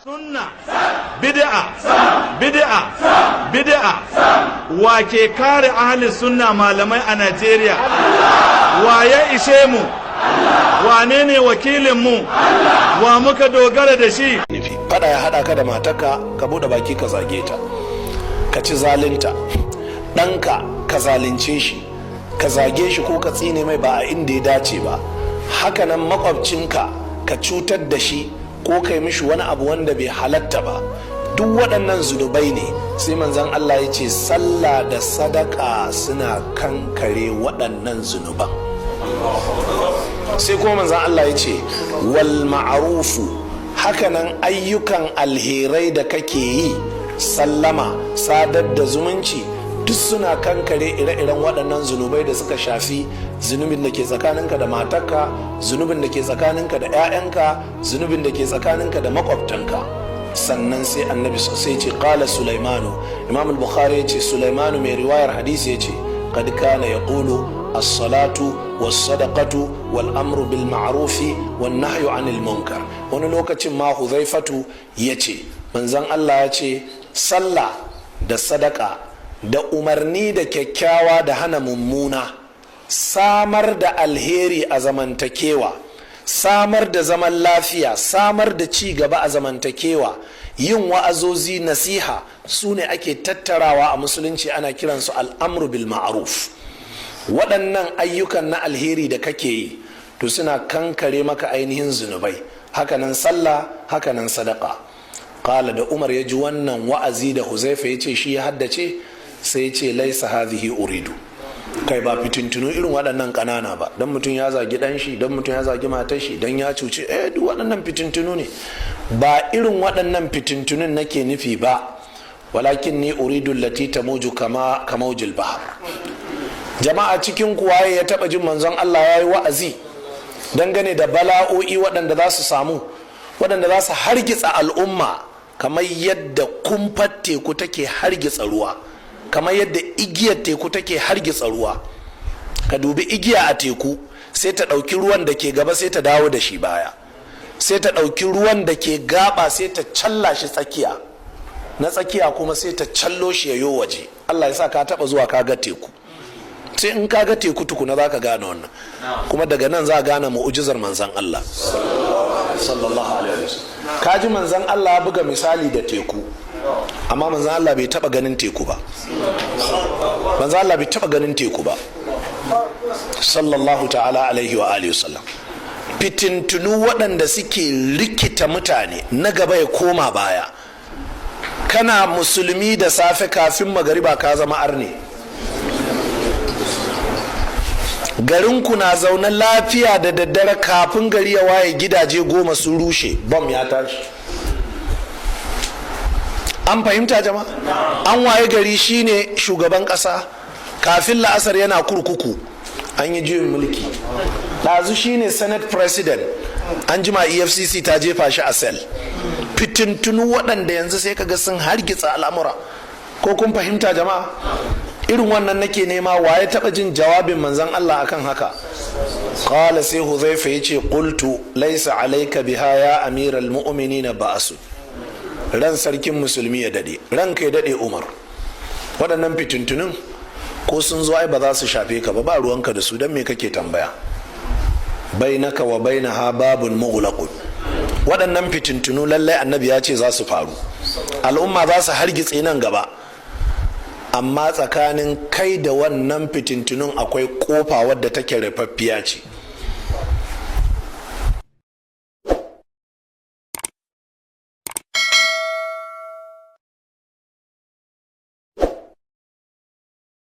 sunna bid'a wa ke kare ahli sunna malamai a Najeriya wa ya ishe mu wane ne wakilin mu wa muka dogara da shi. Fada ya hada ka da matarka ka bude baki ka zage ta, ka ci zalinta, ɗanka ka zalunce shi, ka zage shi ko ka tsine mai ba a inda ya dace ba, hakanan makwabcinka ka cutar da shi ko kai mishi wani abu wanda bai halatta ba. Duk waɗannan zunubai ne. Sai manzon Allah ya ce sallah da sadaka suna kankare waɗannan zunuban. Sai kuma manzon Allah ya ce wal ma'rufu, hakanan ayyukan alherai da kake yi, sallama, sadar da zumunci, duk suna kankare ire-iren waɗannan zunubai da suka shafi zunubin da ke tsakaninka da matarka, zunubin da ke tsakaninka da 'ya'yanka, zunubin da ke tsakaninka da makwabtanka. Sannan sai annabi sai ce qala sulaimanu, imam al-bukhari ya ce sulaimanu mai riwayar hadisi ya ce qad kana yaqulu as-salatu was-sadaqatu wal-amru bil ma'rufi wan-nahyu 'anil munkar. Wani lokacin ma Huzaifatu ya ce manzon Allah ya ce sallah da sadaka da umarni da kyakkyawa da hana mummuna, samar da alheri a zamantakewa, samar da zaman lafiya, samar da ci gaba a zamantakewa, yin wa'azozi, nasiha, su ne ake tattarawa a musulunci ana kiransu al'amru bil ma'ruf. Waɗannan ayyukan na alheri da kake yi to suna kankare maka ainihin zunubai, hakanan sallah, hakanan sadaka. Kala da Umar ya ji wannan wa'azi da Huzaifa ya ce shi ya haddace, sai ce laisa hadhihi uridu, kai ba fitintunu irin waɗannan ƙanana ba, don mutum ya zagi ɗan shi, don mutum ya zagi matar shi, don ya cuci duk waɗannan fitintunu ne, ba irin waɗannan fitintunun nake nufi ba. Walakin ni uridu lati tamuju kama kamaujil bahar. Jama'a cikin kuwa ya taɓa jin manzon Allah ya yi wa'azi dangane da bala'o'i waɗanda za su samu, waɗanda za su hargitsa al'umma kamar yadda kumfar teku take hargitsa ruwa, kamar yadda igiyar teku take hargitsa ruwa. Ka dubi igiya a teku, sai ta ɗauki ruwan da ke gaba sai ta dawo da shi baya, sai ta ɗauki ruwan da ke gaba sai ta challa shi tsakiya, na tsakiya kuma sai ta callo shi yayo waje. Allah ya sa ka taɓa zuwa ka ga teku, sai in ka ga teku tukuna za ka gane wannan, kuma daga nan za a gane mu'ujizar manzan Allah sallallahu alaihi wasallam. Ka ji manzan Allah buga misali da teku, amma manzan Allah bai taba ganin teku ba, manzan Allah bai taba ganin teku ba sallallahu ta'ala alaihi wa alihi wasallam. Fitintunu waɗanda suke rikita mutane na gaba ya koma baya. Kana musulmi da safe kafin magariba ka zama arne, garinku na zaune lafiya da daddare kafin gari ya waye gidaje 10 sun rushe, bom ya tashi. An fahimta jama'a? An waye gari shine shugaban kasa, kafin la'asar yana kurkuku, an yi juyin mulki. Ɗazu shine senate president, an jima EFCC ta jefa shi a sel. Fitintunu waɗanda yanzu sai kaga sun hargitsa al'amura. Ko kun fahimta jama'a? Irin wannan nake nema, waye taɓa jin jawabin manzon Allah akan haka? Qala sai Huzaifa yace qultu laysa alayka biha ya amiral mu'minina ba'su. Ran sarkin musulmi ya dade, ranka ya dade Umar. Waɗannan fitintunun ko sun zo ai ba za su shafe ka ba ruwanka da su, dan me kake tambaya? Bainaka wa bainaha babun mughlaqun. Waɗannan fitintunu lallai annabi ya ce za su faru, al'umma za su hargitse nan gaba, amma tsakanin kai da wannan fitintunun akwai kofa wadda take rufaffiya ce.